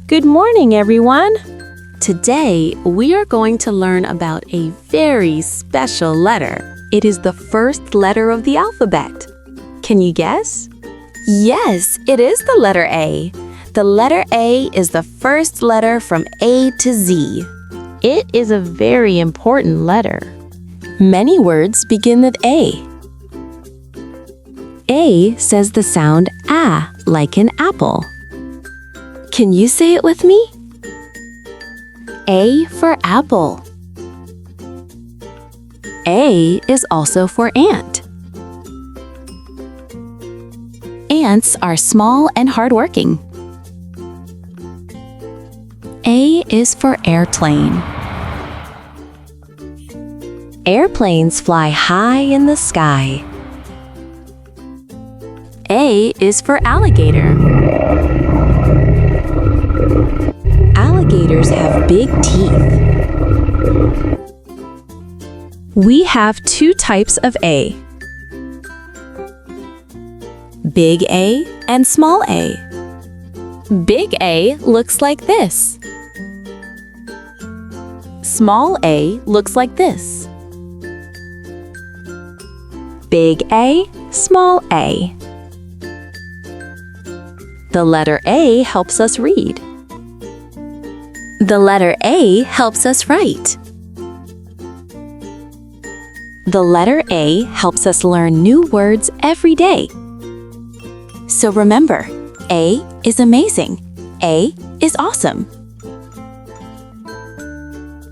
Good morning, everyone. Today, we are going to learn about a very special letter. It is the first letter of the alphabet. Can you guess? Yes, it is the letter A. The letter A is the first letter from A to Z. It is a very important letter. Many words begin with A. A says the sound A, like an apple. Can you say it with me? A for apple. A is also for ant. Ants are small and hardworking. A is for airplane. Airplanes fly high in the sky. A is for alligator. Alligators have big teeth. We have two types of A. Big A and small A. Big A looks like this. Small A looks like this. Big A, small A. The letter A helps us read. The letter A helps us write. The letter A helps us learn new words every day. So remember, A is amazing. A is awesome.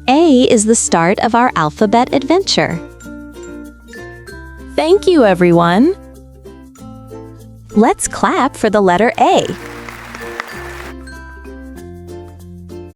A is the start of our alphabet adventure. Thank you, everyone. Let's clap for the letter A.